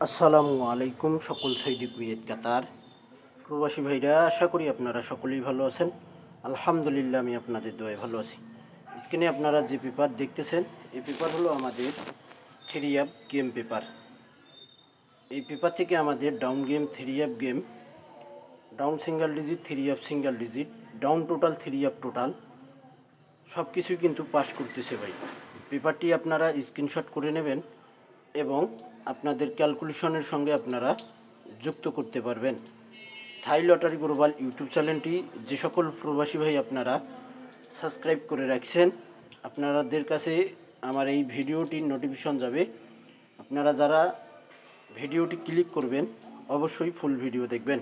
আসসালামু আলাইকুম সকল সৌদি কুয়েত কাতার প্রবাসী ভাইরা, আশা করি আপনারা সকলেই ভালো আছেন। আলহামদুলিল্লাহ, আমি আপনাদের দোয়ায় ভালো আছি। স্ক্রিনে আপনারা যে পেপার দেখতেছেন, এই পেপার হলো আমাদের 3 অ্যাপ গেম পেপার। এই পেপার থেকে আমাদের down game, 3 app game, down single digit, 3 app single digit, down total, 3 app total সব কিছুই কিন্তু পাস করতেছে ভাই। পেপারটি আপনারা স্ক্রিনশট করে নেবেন এবং আপনাদের ক্যালকুলেশনের সঙ্গে আপনারা যুক্ত করতে পারবেন। থাই লটারি গ্লোবাল ইউটিউব চ্যানেলটি যে সকল প্রবাসী ভাই আপনারা সাবস্ক্রাইব করে রাখছেন, আপনাদের কাছে আমার এই ভিডিওটির নোটিফিকেশন যাবে। আপনারা যারা ভিডিওটি ক্লিক করবেন, অবশ্যই ফুল ভিডিও দেখবেন।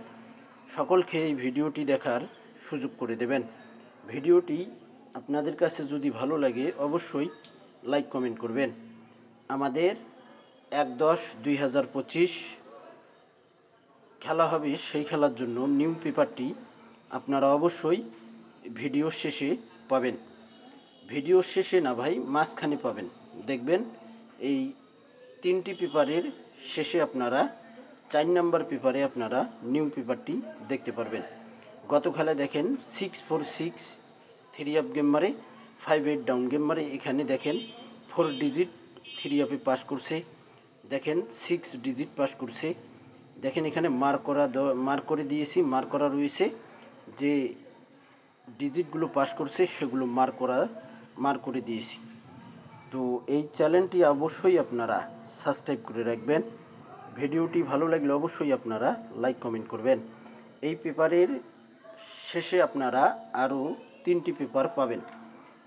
সকলকে এই ভিডিওটি দেখার সুযোগ করে দেবেন। ভিডিওটি আপনাদের কাছে যদি ভালো লাগে, অবশ্যই লাইক কমেন্ট করবেন। আমাদের 1/10/2025 খেলা হবে, সেই খেলার জন্য নিউ পেপারটি আপনারা অবশ্যই ভিডিওর শেষে পাবেন। ভিডিওর শেষে না ভাই, মাঝখানে পাবেন। দেখবেন এই 3টি পেপারের শেষে আপনারা 4 নম্বর পেপারে আপনারা নিউ পেপারটি দেখতে পারবেন। গত খেলায় দেখেন 6-4-6 3 অ্যাপ গেম মারে, 5-8 ডাউন গেম মারে। এখানে দেখেন 4 ডিজিট 3 অ্যাপে পাস করছে, দেখেন 6 ডিজিট পাস করছে। দেখেন এখানে মার্ক করে দিয়েছি, মার্ক করা রয়েছে যে ডিজিটগুলো পাস করছে সেগুলো মার্ক করে দিয়েছি। তো এই চ্যানেলটি অবশ্যই আপনারা সাবস্ক্রাইব করে রাখবেন। ভিডিওটি ভালো লাগলে অবশ্যই আপনারা লাইক কমেন্ট করবেন। এই পেপারের শেষে আপনারা আরও 3টি পেপার পাবেন,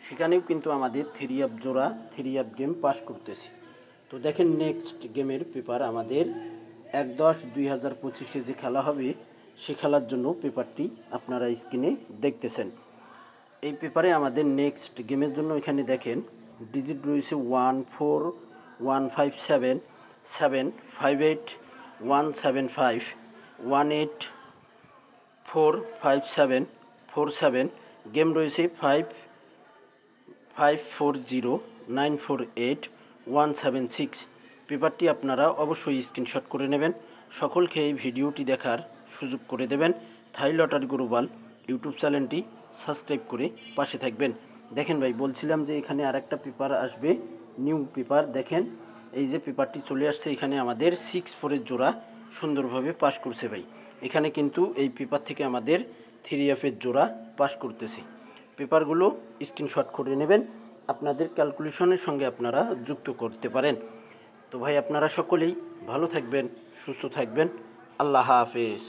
সেখানেও কিন্তু আমাদের 3 অ্যাপ জোড়া 3 অ্যাপ গেম পাস করতেছি। তো দেখেন নেক্সট গেমের পেপার আমাদের 1/10/2025 যে খেলা হবে, সে খেলার জন্য পেপারটি আপনারা স্ক্রিনে দেখতেছেন। এই পেপারে আমাদের নেক্সট গেমের জন্য এখানে দেখেন ডিজিট রয়েছে 14157 758 185 1845747 গেম রয়েছে 5540948176। পেপারটি আপনারা অবশ্যই স্ক্রিনশট করে নেবেন। সকলকে এই ভিডিওটি দেখার সুযোগ করে দেবেন। থাই লটারি গ্লোবাল ইউটিউব চ্যানেলটি সাবস্ক্রাইব করে পাশে থাকবেন। দেখেন ভাই, বলছিলাম যে এখানে আরেকটা পেপার আসবে, নিউ পেপার। দেখেন এই যে পেপারটি চলে আসছে, এখানে আমাদের 6-4 জোড়া সুন্দরভাবে পাস করছে ভাই। এখানে কিন্তু এই পেপার থেকে আমাদের 3 অ্যাপের জোড়া পাস করতেছি। পেপারগুলো স্ক্রিনশট করে নেবেন, আপনাদের ক্যালকুলেশনের সঙ্গে আপনারা যুক্ত করতে পারেন। তো ভাই, আপনারা সকলেই ভালো থাকবেন, সুস্থ থাকবেন। আল্লাহ হাফেজ।